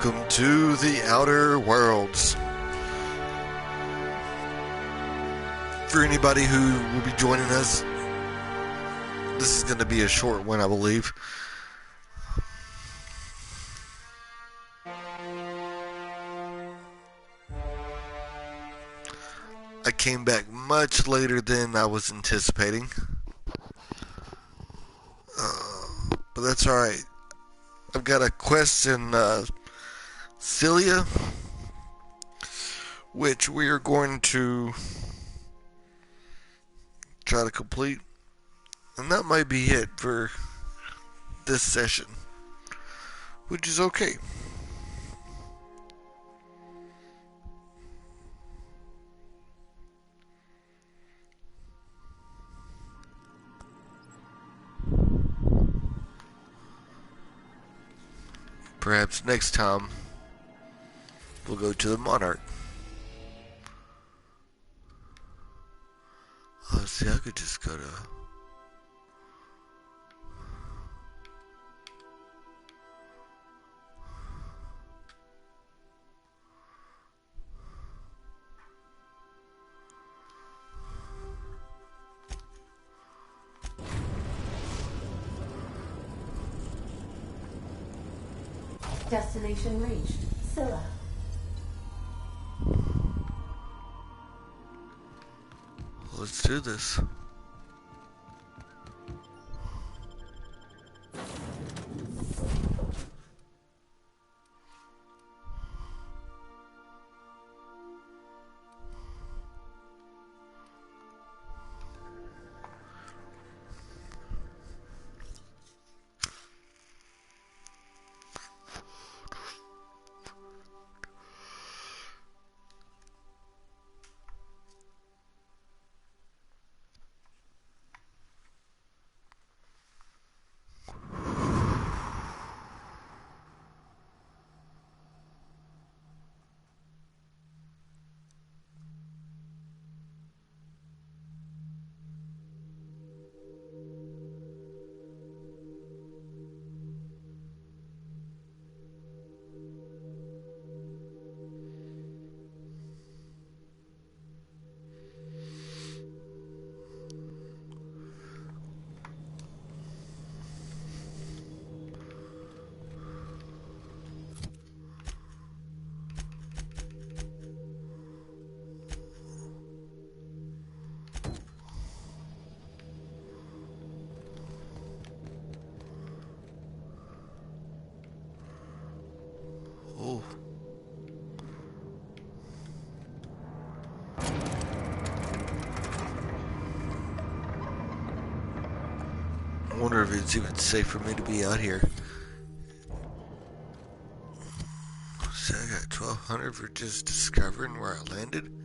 Welcome to the Outer Worlds. For anybody who will be joining us, this is going to be a short one, I believe. I came back much later than I was anticipating. But that's alright. I've got a quest in Scylla, which we are going to try to complete. And that might be it for this session, which is okay. Perhaps next time we'll go to the Monarch. Oh, see, I could just go to... Destination reached. Scylla. Let's do this. Oh. I wonder if it's even safe for me to be out here. See, I got 1,200 for just discovering where I landed.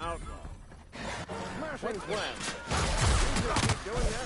Outlaw. Smashing plan. Keep doing that.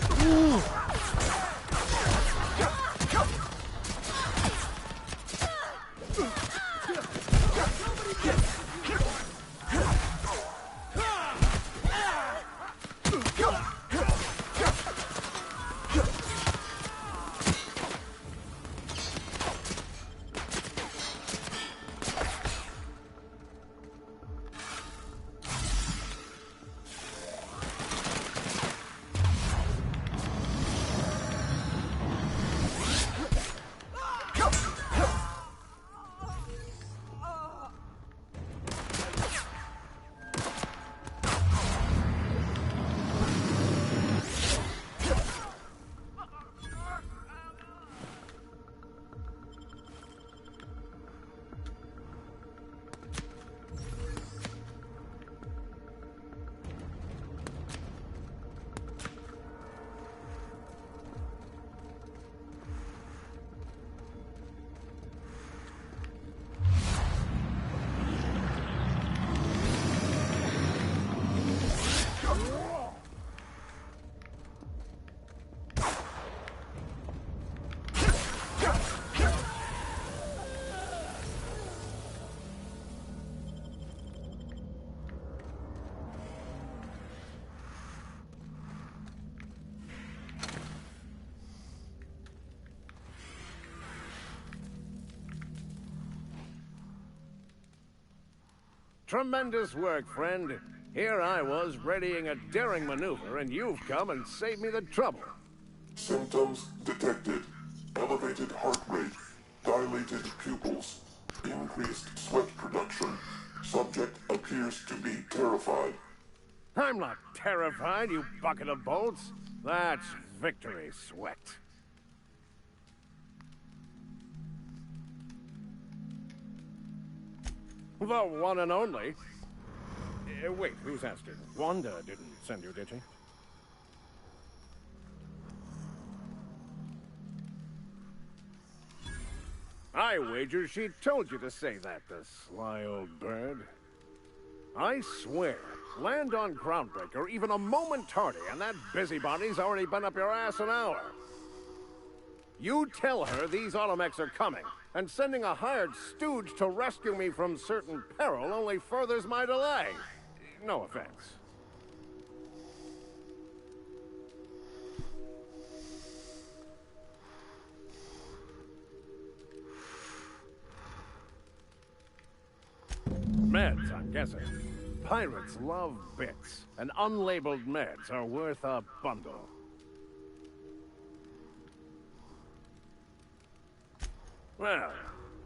Tremendous work, friend. Here I was readying a daring maneuver, and you've come and saved me the trouble. Symptoms detected. Elevated heart rate, dilated pupils, increased sweat production. Subject appears to be terrified. I'm not terrified, you bucket of bolts. That's victory sweat. The one and only. Wait, who's asking? Wanda didn't send you, did she? I wager she told you to say that, the sly old bird. I swear, land on Groundbreaker even a moment tardy, and that busybody's already been up your ass an hour. You tell her these automechs are coming, and sending a hired stooge to rescue me from certain peril only furthers my delay. No offense. Meds, I'm guessing. Pirates love bits, and unlabeled meds are worth a bundle. Well,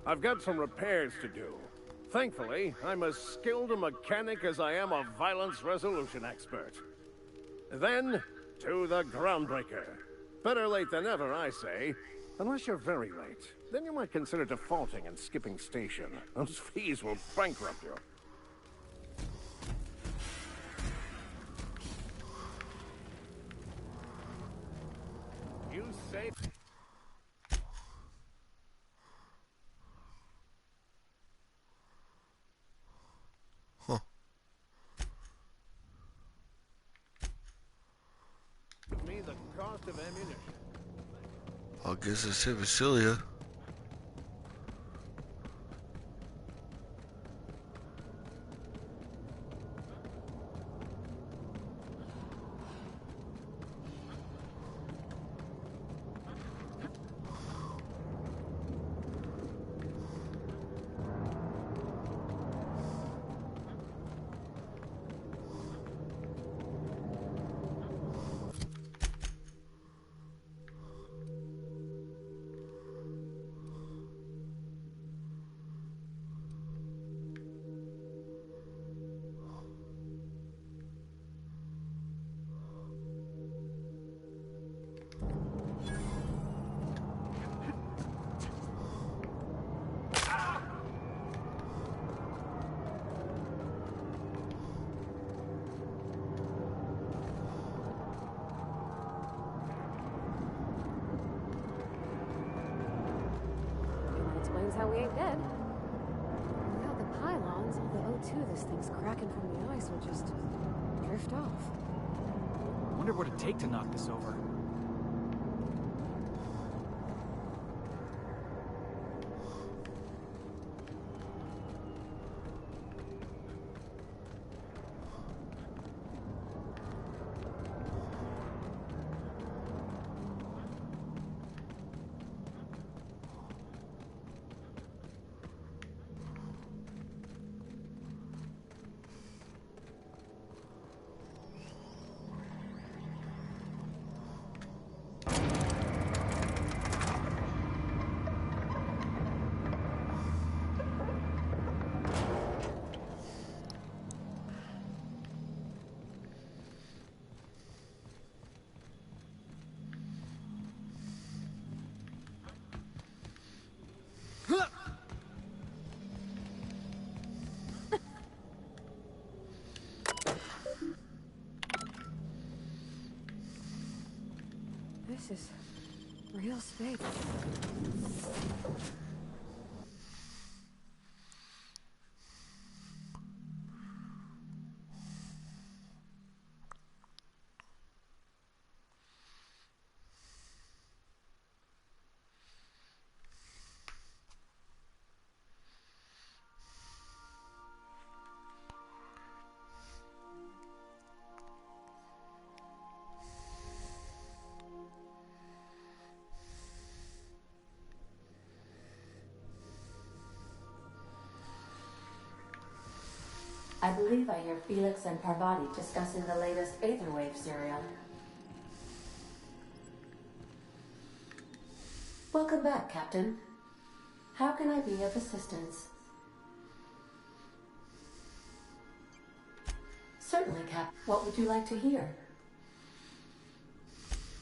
I've got some repairs to do. Thankfully, I'm as skilled a mechanic as I am a violence resolution expert. Then, to the Groundbreaker. Better late than never, I say. Unless you're very late. Then you might consider defaulting and skipping station. Those fees will bankrupt you. You say... Huh. Give me the cost of ammunition. I guess it's Scylla. How we ain't dead. Without the pylons, all the O2 this thing's cracking from the ice will just drift off. I wonder what it'd take to knock this over. This is real space. I believe I hear Felix and Parvati discussing the latest Aetherwave serial. Welcome back, Captain. How can I be of assistance? Certainly, Cap. What would you like to hear?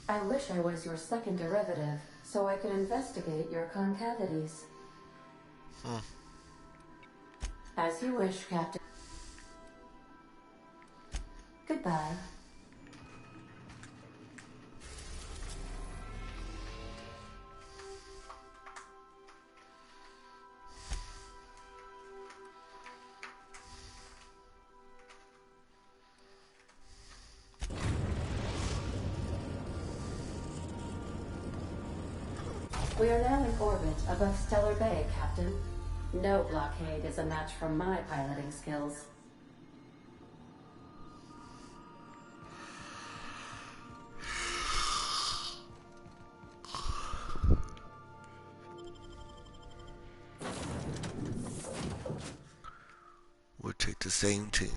I wish I was your second derivative, so I could investigate your concavities. As you wish, Captain. Goodbye. We are now in orbit above Stellar Bay, Captain. No blockade is a match for my piloting skills. We'll take the same team.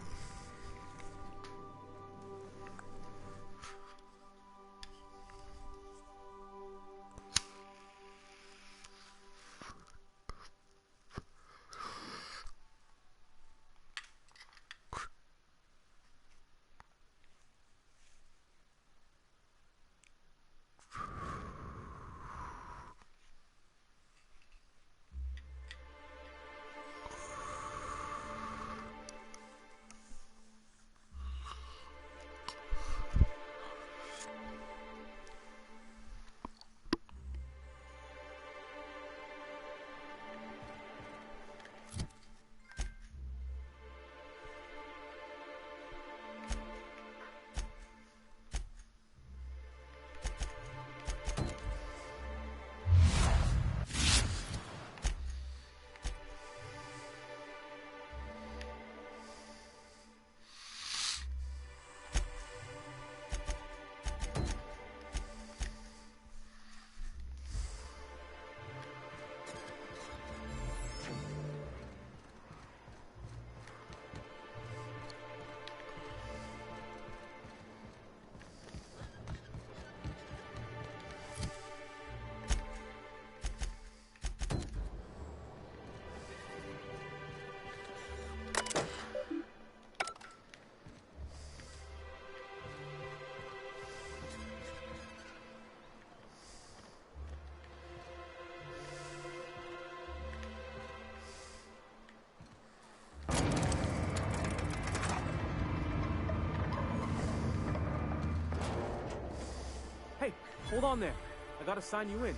Hey, hold on there. I gotta sign you in.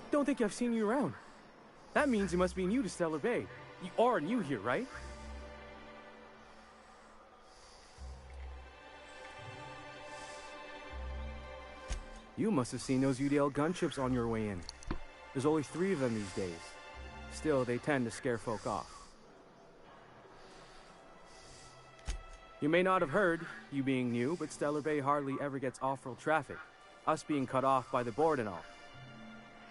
Don't think I've seen you around. That means you must be new to Stellar Bay. You are new here, right? You must have seen those UDL gunships on your way in. There's only 3 of them these days. Still, they tend to scare folk off. You may not have heard, you being new, but Stellar Bay hardly ever gets off-world traffic. Us being cut off by the board and all.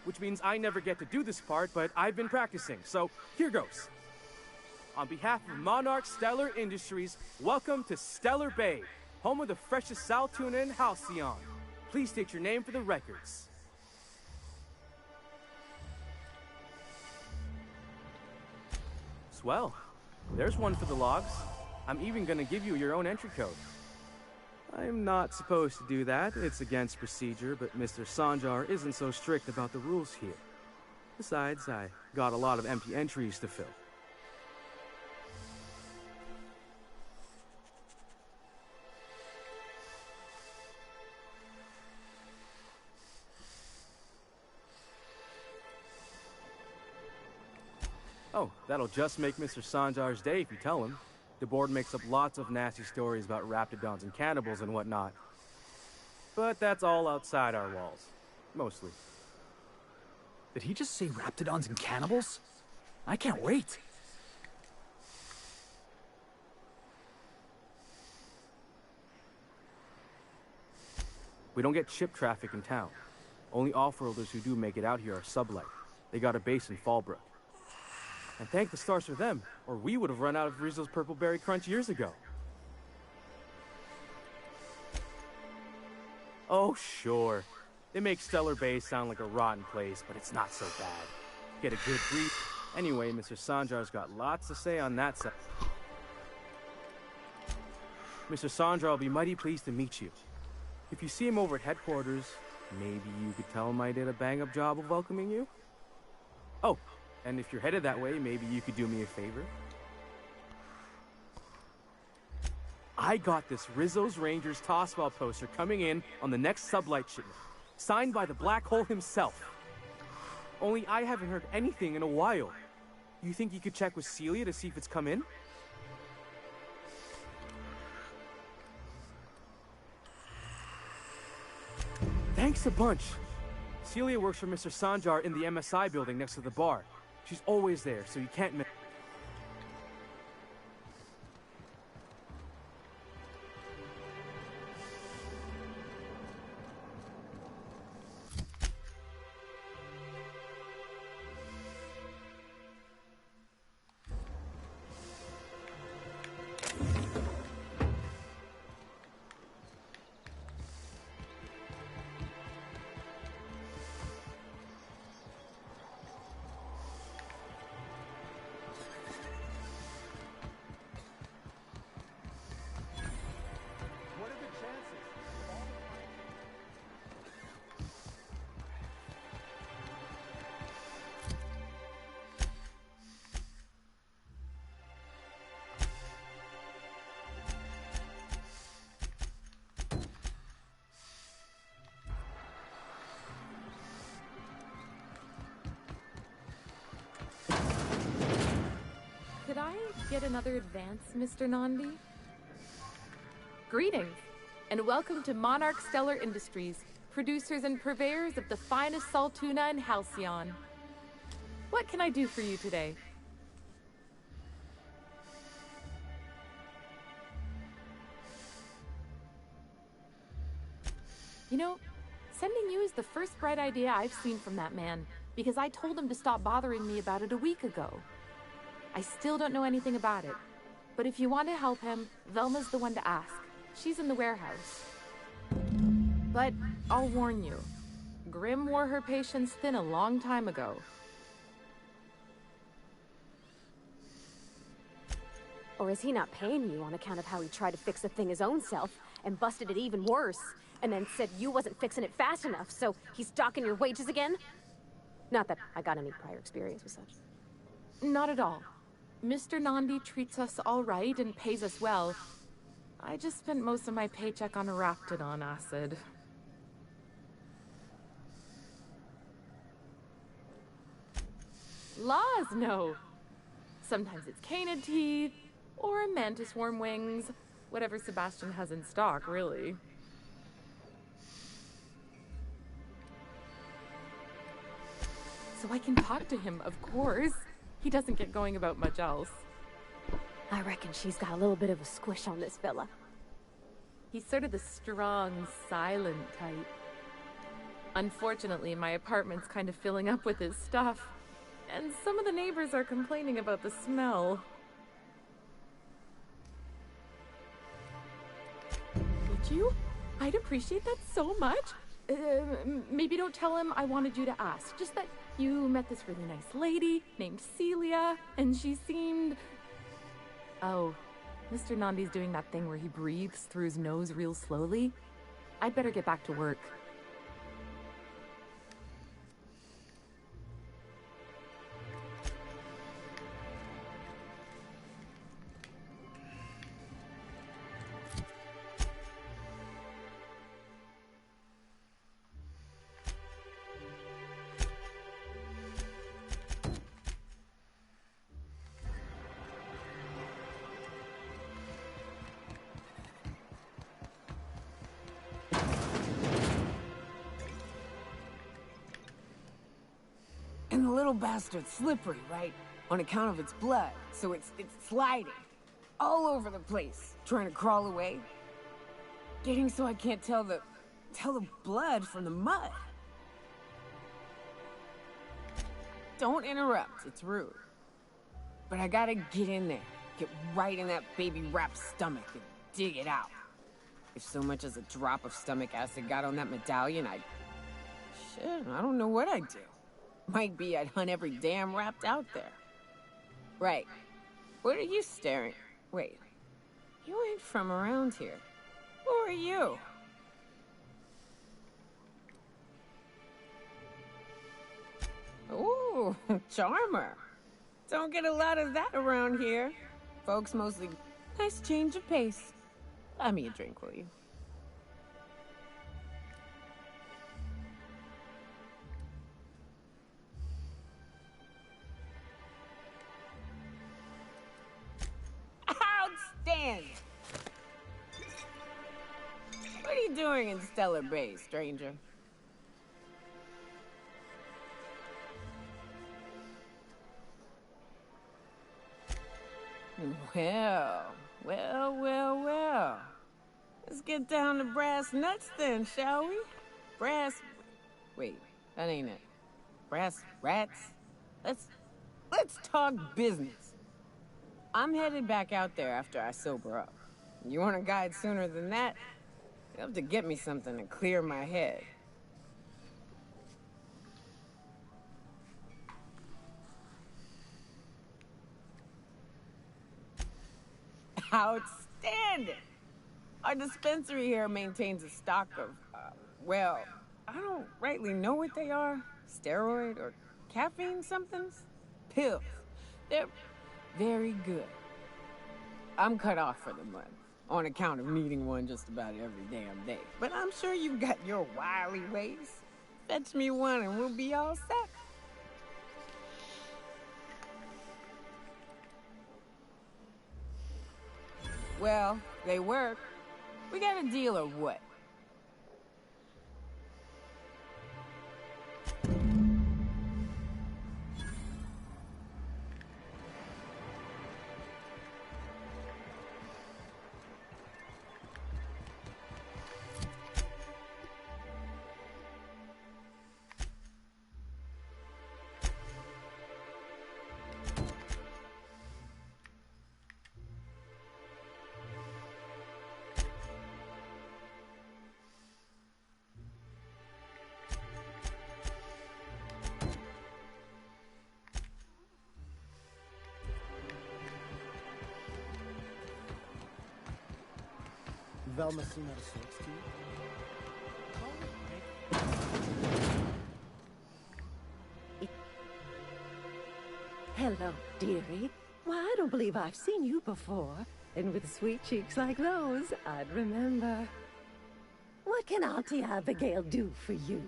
Which means I never get to do this part, but I've been practicing, so here goes. On behalf of Monarch Stellar Industries, welcome to Stellar Bay, home of the freshest sal tuna and halcyon. Please state your name for the records. Swell. There's one for the logs. I'm even gonna give you your own entry code. I'm not supposed to do that. It's against procedure, but Mr. Sanjar isn't so strict about the rules here. Besides, I got a lot of empty entries to fill. Oh, that'll just make Mr. Sanjar's day if you tell him. The board makes up lots of nasty stories about raptidons and cannibals and whatnot. But that's all outside our walls. Mostly. Did he just say raptidons and cannibals? I can't wait. We don't get ship traffic in town. Only off-worlders who do make it out here are sublight. They got a base in Fallbrook. And thank the stars for them, or we would have run out of Rizzo's Purple Berry Crunch years ago. Oh, sure. They make Stellar Bay sound like a rotten place, but it's not so bad. Get a good brief. Anyway, Mr. Sanjar's got lots to say on that side. Mr. Sandra will be mighty pleased to meet you. If you see him over at headquarters, maybe you could tell him I did a bang-up job of welcoming you? Oh, and if you're headed that way, maybe you could do me a favor? I got this Rizzo's Rangers Tosswell poster coming in on the next sublight shipment, signed by the Black Hole himself. Only I haven't heard anything in a while. You think you could check with Celia to see if it's come in? Thanks a bunch. Celia works for Mr. Sanjar in the MSI building next to the bar. She's always there, so you can't miss. Could I get another advance, Mr. Nandi? Greetings, and welcome to Monarch Stellar Industries, producers and purveyors of the finest salt tuna in Halcyon. What can I do for you today? You know, sending you is the first bright idea I've seen from that man, because I told him to stop bothering me about it a week ago. I still don't know anything about it, but if you want to help him, Velma's the one to ask. She's in the warehouse. But I'll warn you, Grimm wore her patience thin a long time ago. Or is he not paying you on account of how he tried to fix the thing his own self and busted it even worse, and then said you wasn't fixing it fast enough, so he's docking your wages again? Not that I got any prior experience with such. Not at all. Mr. Nandi treats us all right and pays us well. I just spent most of my paycheck on Raptidon acid. Laws, no. Sometimes it's canid teeth, or a mantis worm wings. Whatever Sebastian has in stock, really. So I can talk to him, of course. He doesn't get going about much else. I reckon she's got a little bit of a squish on this fella. He's sort of the strong, silent type. Unfortunately, my apartment's kind of filling up with his stuff, and some of the neighbors are complaining about the smell. Would you? I'd appreciate that so much. Maybe don't tell him I wanted you to ask. Just that you met this really nice lady named Celia, and she seemed... Oh, Mr. Nandi's doing that thing where he breathes through his nose real slowly. I'd better get back to work. And the little bastard's slippery, right? On account of its blood, so it's sliding. All over the place, trying to crawl away. Getting so I can't tell the blood from the mud. Don't interrupt, it's rude. But I gotta get in there, get right in that baby rap's stomach and dig it out. If so much as a drop of stomach acid got on that medallion, shit, I don't know what I'd do. Might be I'd hunt every damn wrapped out there. Right. What are you staring? Wait. You ain't from around here. Who are you? Ooh, charmer. Don't get a lot of that around here. Folks mostly, nice change of pace. Buy me a drink, will you? Outstanding! What are you doing in Stellar Bay, stranger? Well. Let's get down to brass nuts then, shall we? Wait, that ain't it. Brass rats? Let's talk business. I'm headed back out there after I sober up. You want a guide sooner than that? You have to get me something to clear my head. Outstanding! Our dispensary here maintains a stock of, well, I don't rightly know what they are. Steroid or caffeine somethings? Pills. They're very good. I'm cut off for the month, on account of needing one just about every damn day. But I'm sure you've got your wily ways. Fetch me one and we'll be all set. Well, they work. We got a deal or what? Velma seem out of sorts to you? Hello, dearie. Why, I don't believe I've seen you before. And with sweet cheeks like those, I'd remember. What can Auntie Abigail do for you?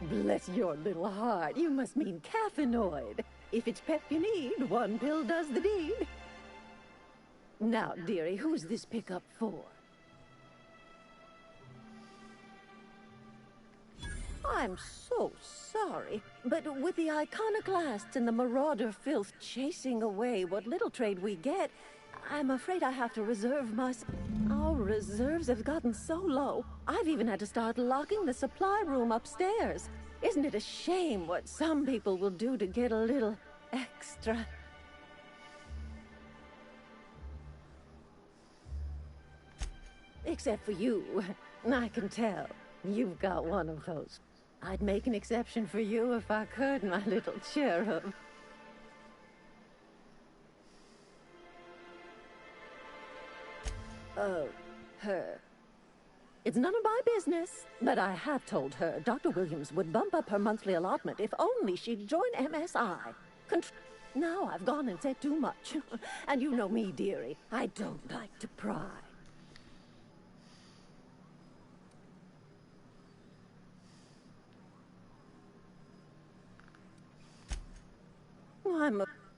Bless your little heart, you must mean caffeinoid. If it's pep you need, one pill does the deed. Now, dearie, who's this pickup for? I'm so sorry, but with the iconoclasts and the marauder filth chasing away what little trade we get, I'm afraid I have to reserve my... Our reserves have gotten so low, I've even had to start locking the supply room upstairs. Isn't it a shame what some people will do to get a little extra? Except for you. I can tell. You've got one of those. I'd make an exception for you if I could, my little cherub. Oh, her. It's none of my business, but I have told her Dr. Williams would bump up her monthly allotment if only she'd join MSI. Now I've gone and said too much. And you know me, dearie. I don't like to pry.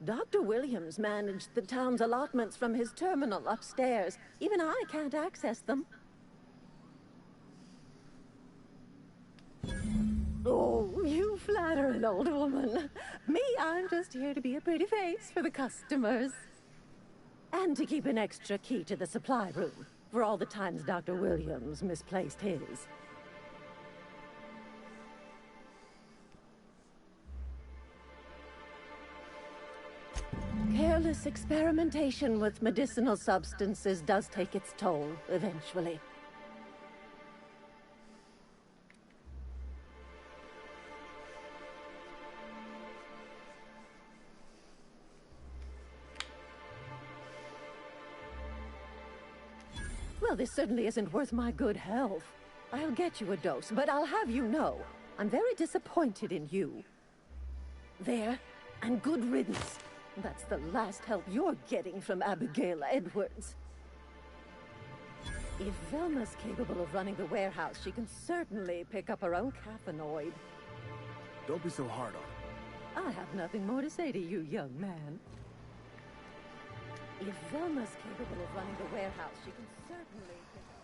Dr. Williams managed the town's allotments from his terminal upstairs. Even I can't access them. Oh, you flatter an old woman. Me, I'm just here to be a pretty face for the customers. And to keep an extra key to the supply room, for all the times Dr. Williams misplaced his. Careless experimentation with medicinal substances does take its toll, eventually. Well, this certainly isn't worth my good health. I'll get you a dose, but I'll have you know, I'm very disappointed in you. There, and good riddance. That's the last help you're getting from Abigail Edwards. If Velma's capable of running the warehouse, she can certainly pick up her own caffeinoid. Don't be so hard on her. I have nothing more to say to you, young man. If Velma's capable of running the warehouse, she can certainly pick up...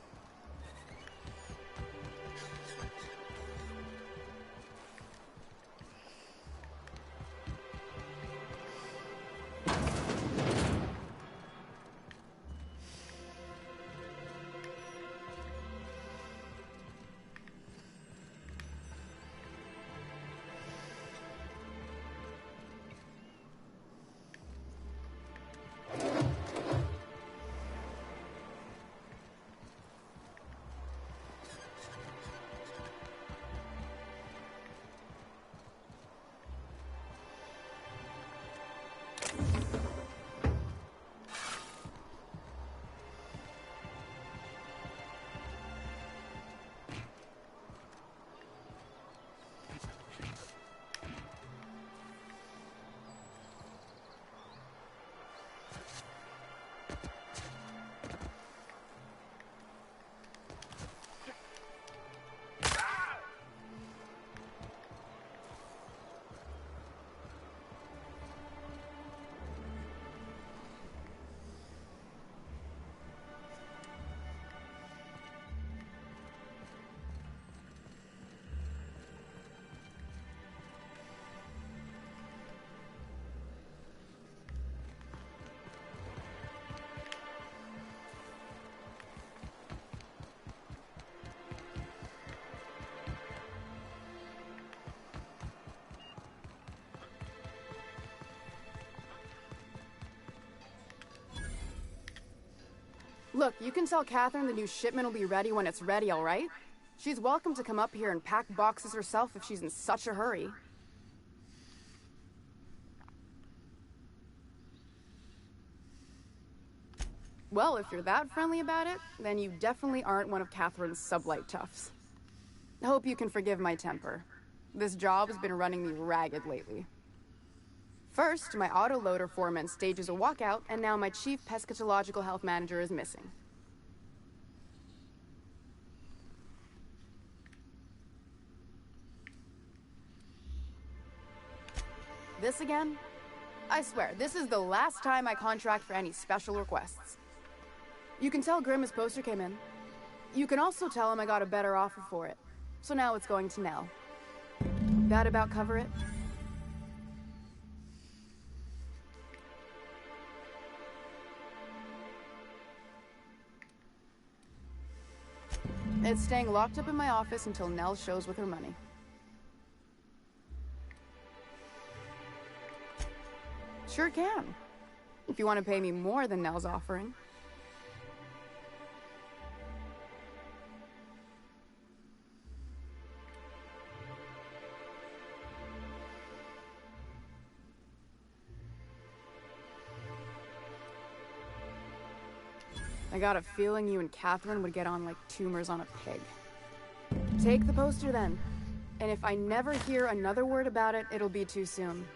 Look, you can tell Catherine the new shipment will be ready when it's ready, all right? She's welcome to come up here and pack boxes herself if she's in such a hurry. Well, if you're that friendly about it, then you definitely aren't one of Catherine's sublight toughs. Hope you can forgive my temper. This job has been running me ragged lately. First, my autoloader foreman stages a walkout, and now my chief pescatological health manager is missing. This again? I swear, this is the last time I contract for any special requests. You can tell Grimm his poster came in. You can also tell him I got a better offer for it. So now it's going to Nell. That about cover it? It's staying locked up in my office until Nell shows with her money. Sure can. If you want to pay me more than Nell's offering. I got a feeling you and Catherine would get on like tumors on a pig. Take the poster then. And if I never hear another word about it, it'll be too soon.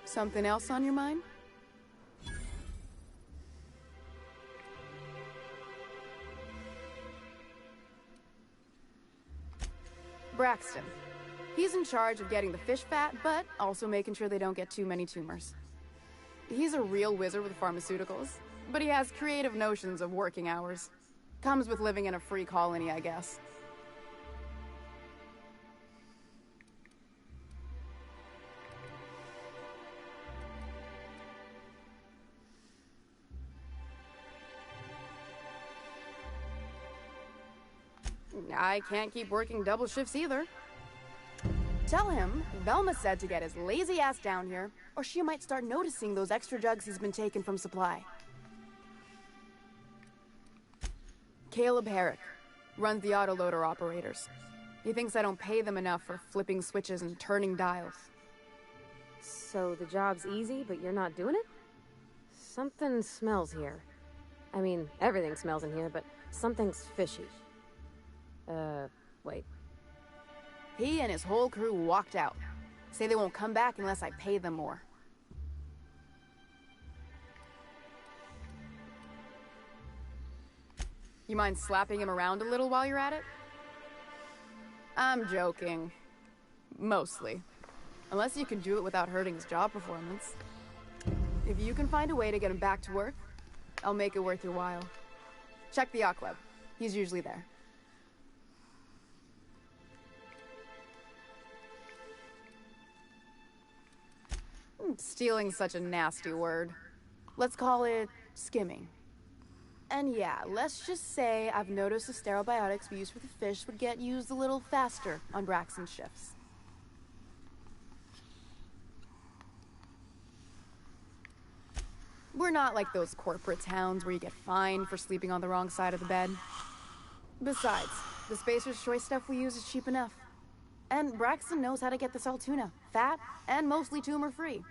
Something else on your mind? Braxton. He's in charge of getting the fish fat, but also making sure they don't get too many tumors. He's a real wizard with pharmaceuticals, but he has creative notions of working hours. Comes with living in a free colony, I guess. I can't keep working double shifts either. Tell him Velma said to get his lazy ass down here, or she might start noticing those extra jugs he's been taking from supply. Caleb Herrick runs the autoloader operators. He thinks I don't pay them enough for flipping switches and turning dials. So the job's easy, but you're not doing it? Something smells here. I mean, everything smells in here, but something's fishy. Wait. He and his whole crew walked out. Say they won't come back unless I pay them more. You mind slapping him around a little while you're at it? I'm joking. Mostly. Unless you can do it without hurting his job performance. If you can find a way to get him back to work, I'll make it worth your while. Check the yacht club. He's usually there. Stealing's such a nasty word. Let's call it skimming. And yeah, let's just say I've noticed the sterile biotics we use for the fish would get used a little faster on Braxton's shifts. We're not like those corporate towns where you get fined for sleeping on the wrong side of the bed. Besides, the Spacer's Choice stuff we use is cheap enough. And Braxton knows how to get the salt tuna, fat and mostly tumor-free.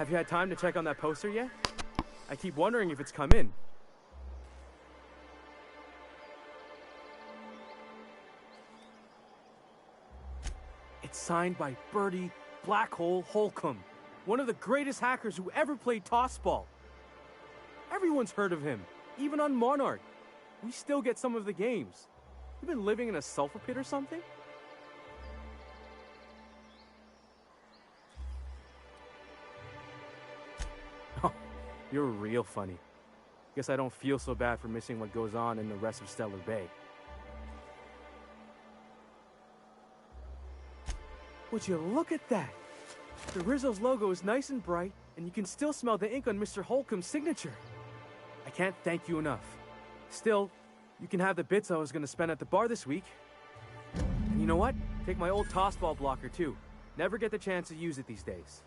Have you had time to check on that poster yet? I keep wondering if it's come in. It's signed by Birdie Black Hole Holcomb, one of the greatest hackers who ever played tossball. Everyone's heard of him, even on Monarch. We still get some of the games. You been living in a sulfur pit or something? Oh, you're real funny. Guess I don't feel so bad for missing what goes on in the rest of Stellar Bay. Would you look at that? The Rizzo's logo is nice and bright, and you can still smell the ink on Mr. Holcomb's signature. I can't thank you enough. Still, you can have the bits I was going to spend at the bar this week. And you know what? Take my old tossball blocker, too. Never get the chance to use it these days.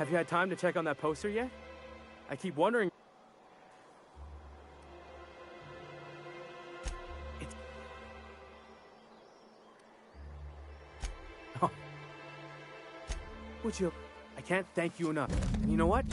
Have you had time to check on that poster yet? I keep wondering... It's... Oh. Would you... I can't thank you enough. And you know what?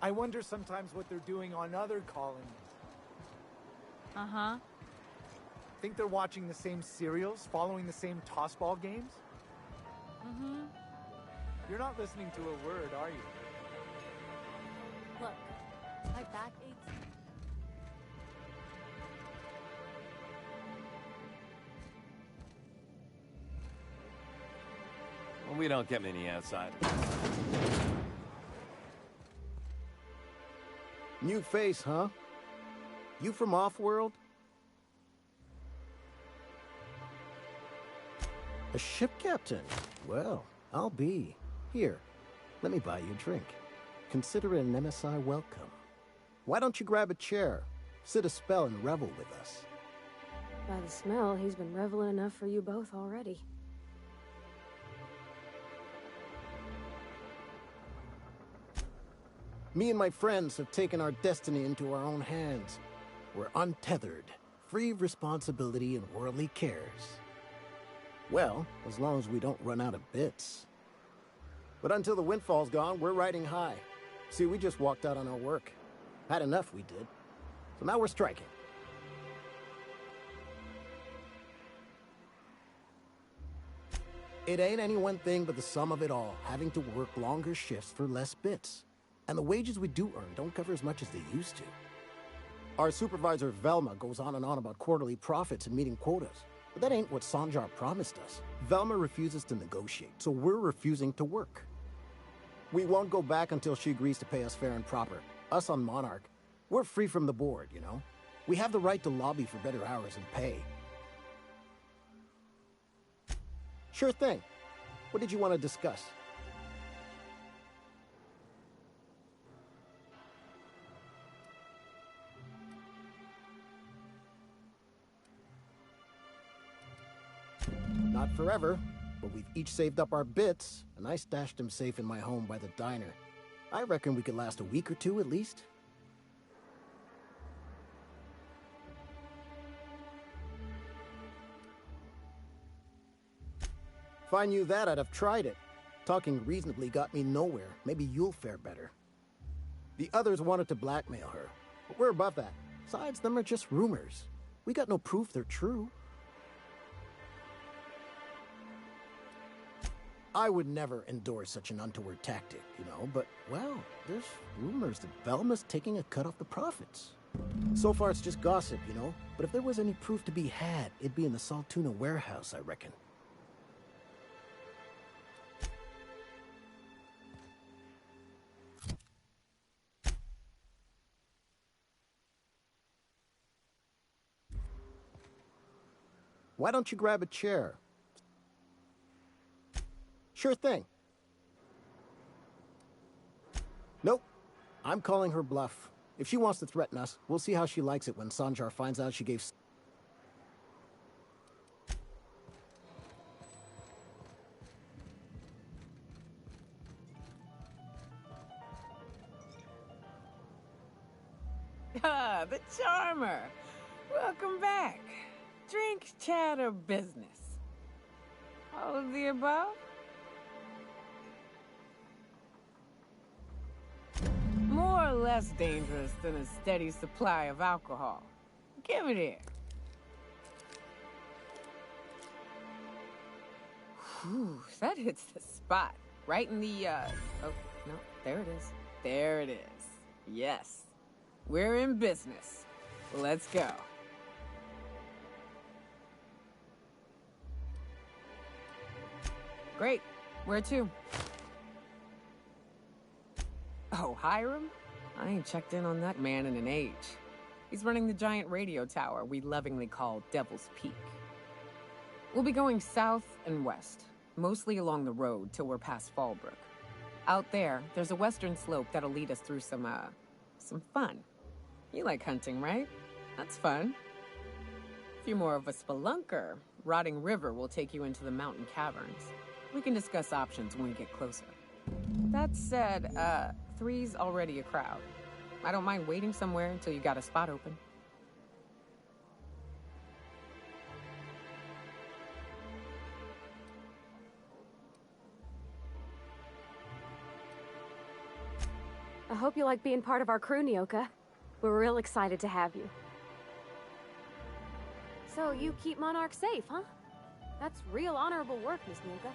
I wonder sometimes what they're doing on other colonies. Uh-huh. Think they're watching the same serials, following the same tossball games? Mm-hmm. You're not listening to a word, are you? Look, my back aches. Well, we don't get many outsiders. New face, huh? You from off-world? A ship captain? Well, I'll be. Here, let me buy you a drink. Consider it an MSI welcome. Why don't you grab a chair? Sit a spell and revel with us. By the smell, he's been reveling enough for you both already. Me and my friends have taken our destiny into our own hands. We're untethered, free of responsibility and worldly cares. Well, as long as we don't run out of bits. But until the windfall's gone, we're riding high. See, we just walked out on our work. Had enough, we did. So now we're striking. It ain't any one thing but the sum of it all, having to work longer shifts for less bits. And the wages we do earn don't cover as much as they used to. Our supervisor, Velma, goes on and on about quarterly profits and meeting quotas. But that ain't what Sanjar promised us. Velma refuses to negotiate, so we're refusing to work. We won't go back until she agrees to pay us fair and proper. Us on Monarch, we're free from the board, you know? We have the right to lobby for better hours and pay. Sure thing. What did you want to discuss? Not forever, but we've each saved up our bits, and I stashed them safe in my home by the diner. I reckon we could last a week or two at least. If I knew that, I'd have tried it. Talking reasonably got me nowhere. Maybe you'll fare better. The others wanted to blackmail her, but we're above that. Besides, them are just rumors. We got no proof they're true. I would never endorse such an untoward tactic, you know, but, well, there's rumors that Velma's taking a cut off the profits. So far, it's just gossip, you know, but if there was any proof to be had, it'd be in the Saltuna warehouse, I reckon. Why don't you grab a chair? Sure thing. Nope. I'm calling her bluff. If she wants to threaten us, we'll see how she likes it when Sanjar finds out she gave... Ah, the charmer. Welcome back. Drink, chat, or business? All of the above? More or less dangerous than a steady supply of alcohol. Give it here. Whew, that hits the spot. Right in the, oh, no, there it is. There it is. Yes. We're in business. Let's go. Great. Where to? Oh, Hiram? I ain't checked in on that man in an age. He's running the giant radio tower we lovingly call Devil's Peak. We'll be going south and west, mostly along the road till we're past Fallbrook. Out there, there's a western slope that'll lead us through some fun. You like hunting, right? That's fun. If you're more of a spelunker, Rotting River will take you into the mountain caverns. We can discuss options when we get closer. That said, 3's already a crowd. I don't mind waiting somewhere until you got a spot open. I hope you like being part of our crew, Nyoka. We're real excited to have you. So you keep Monarch safe, huh? That's real honorable work, Miss Nyoka.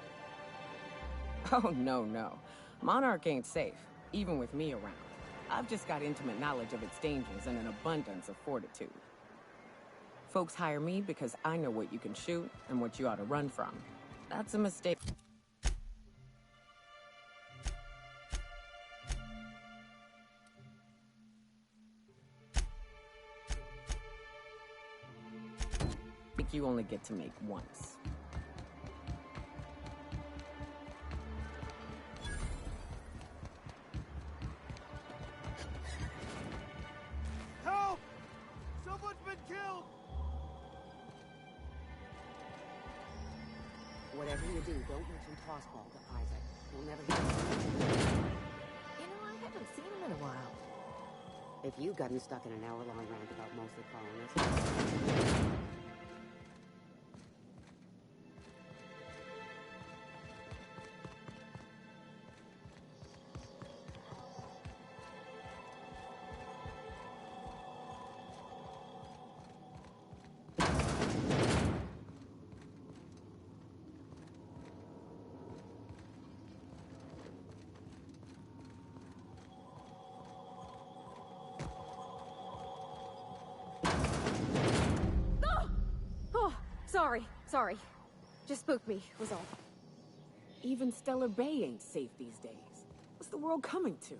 Oh, no. Monarch ain't safe, even with me around. I've just got intimate knowledge of its dangers and an abundance of fortitude. Folks hire me because I know what you can shoot and what you ought to run from. That's a mistake. You only get to make once. Help! Someone's been killed! Whatever you do, don't mention Tossball to Isaac. He'll never hear. You know, I haven't seen him in a while. If you've gotten stuck in an hour-long rant about mostly colonists... Sorry. Just spooked me, was all. Even Stellar Bay ain't safe these days. What's the world coming to?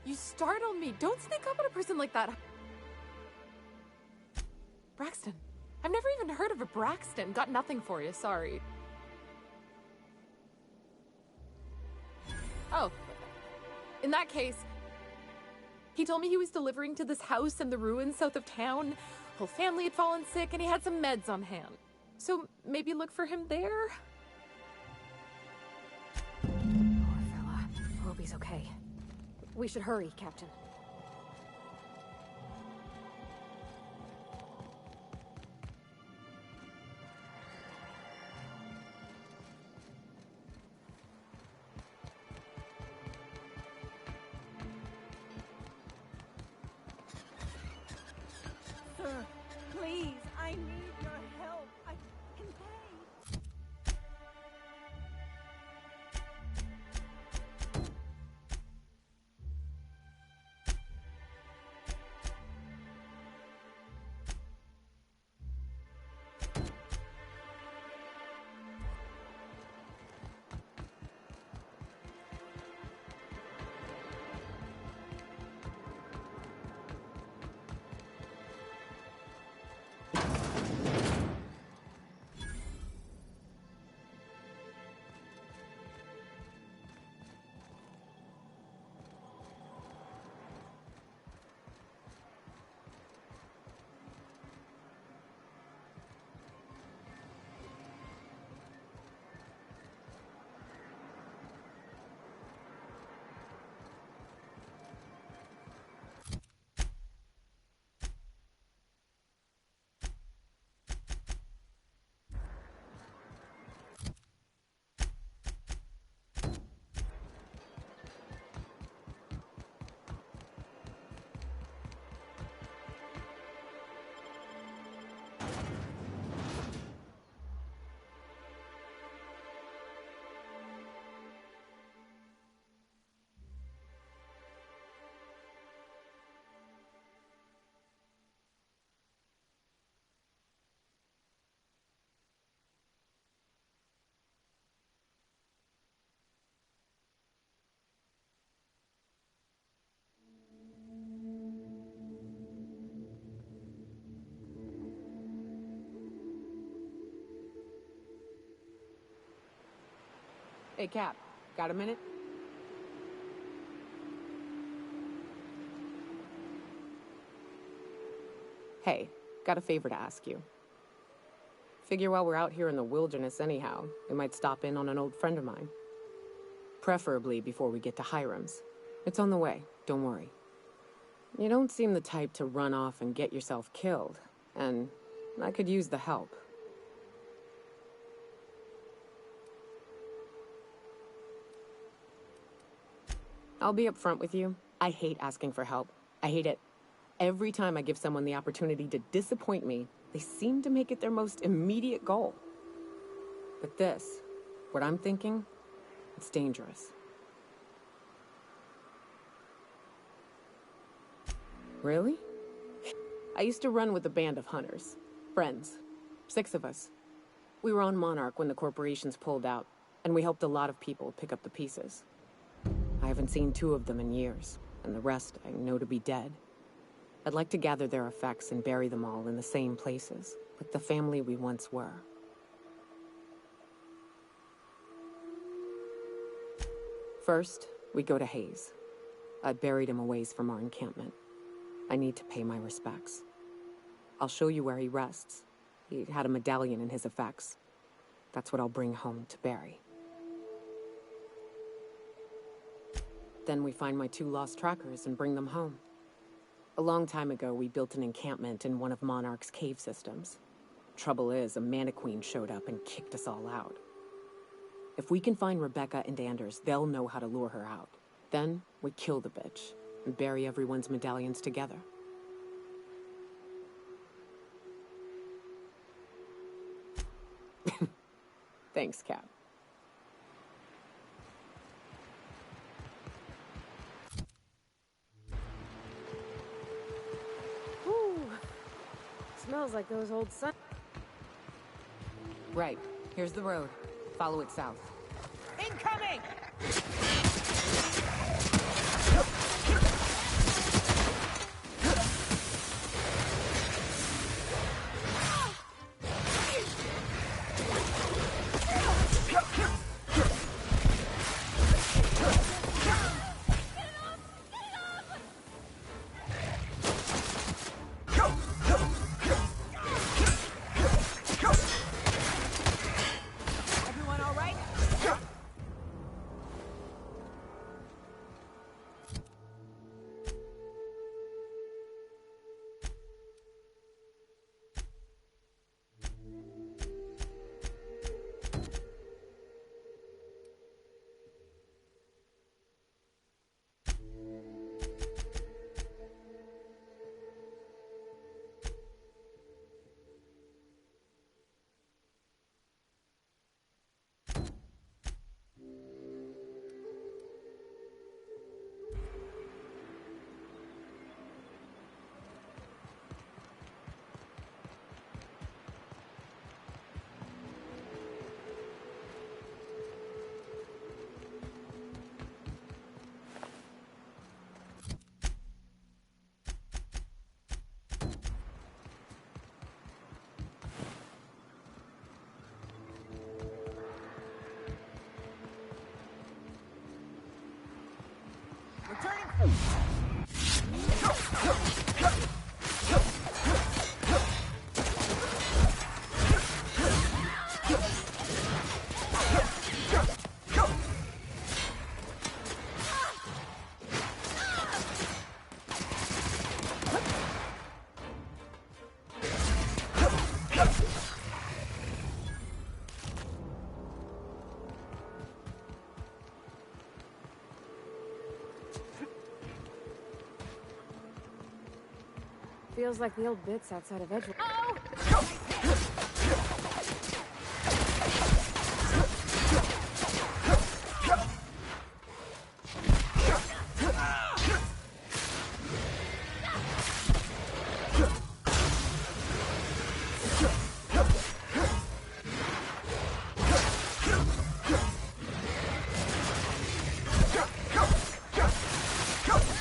You startled me. Don't sneak up on a person like that. Braxton. I've never even heard of a Braxton. Got nothing for you, sorry. Oh. In that case, he told me he was delivering to this house in the ruins south of town. Whole family had fallen sick and he had some meds on hand. So maybe look for him there? Poor fella. Hope he's okay. We should hurry, Captain. Sir, please, I need your help. I can pay. Hey, Cap, got a minute? Hey, got a favor to ask you. Figure while we're out here in the wilderness anyhow, we might stop in on an old friend of mine. Preferably before we get to Hiram's. It's on the way, don't worry. You don't seem the type to run off and get yourself killed, and I could use the help. I'll be upfront with you. I hate asking for help. I hate it. Every time I give someone the opportunity to disappoint me, they seem to make it their most immediate goal. But this, what I'm thinking, it's dangerous. Really? I used to run with a band of hunters. Friends. 6 of us. We were on Monarch when the corporations pulled out, and we helped a lot of people pick up the pieces. I haven't seen 2 of them in years, and the rest I know to be dead. I'd like to gather their effects and bury them all in the same places, like the family we once were. First, we go to Hayes. I buried him a ways from our encampment. I need to pay my respects. I'll show you where he rests. He had a medallion in his effects. That's what I'll bring home to Barry. Then we find my 2 lost trackers and bring them home. A long time ago, we built an encampment in one of Monarch's cave systems. Trouble is, a Mantiqueen showed up and kicked us all out. If we can find Rebecca and Anders, they'll know how to lure her out. Then, we kill the bitch and bury everyone's medallions together. Thanks, Cap. Whew. Smells like those old sun. Right. Here's the road. Follow it south. Incoming! Everyone all right? Feels like the old bits outside of Edgewood. Go!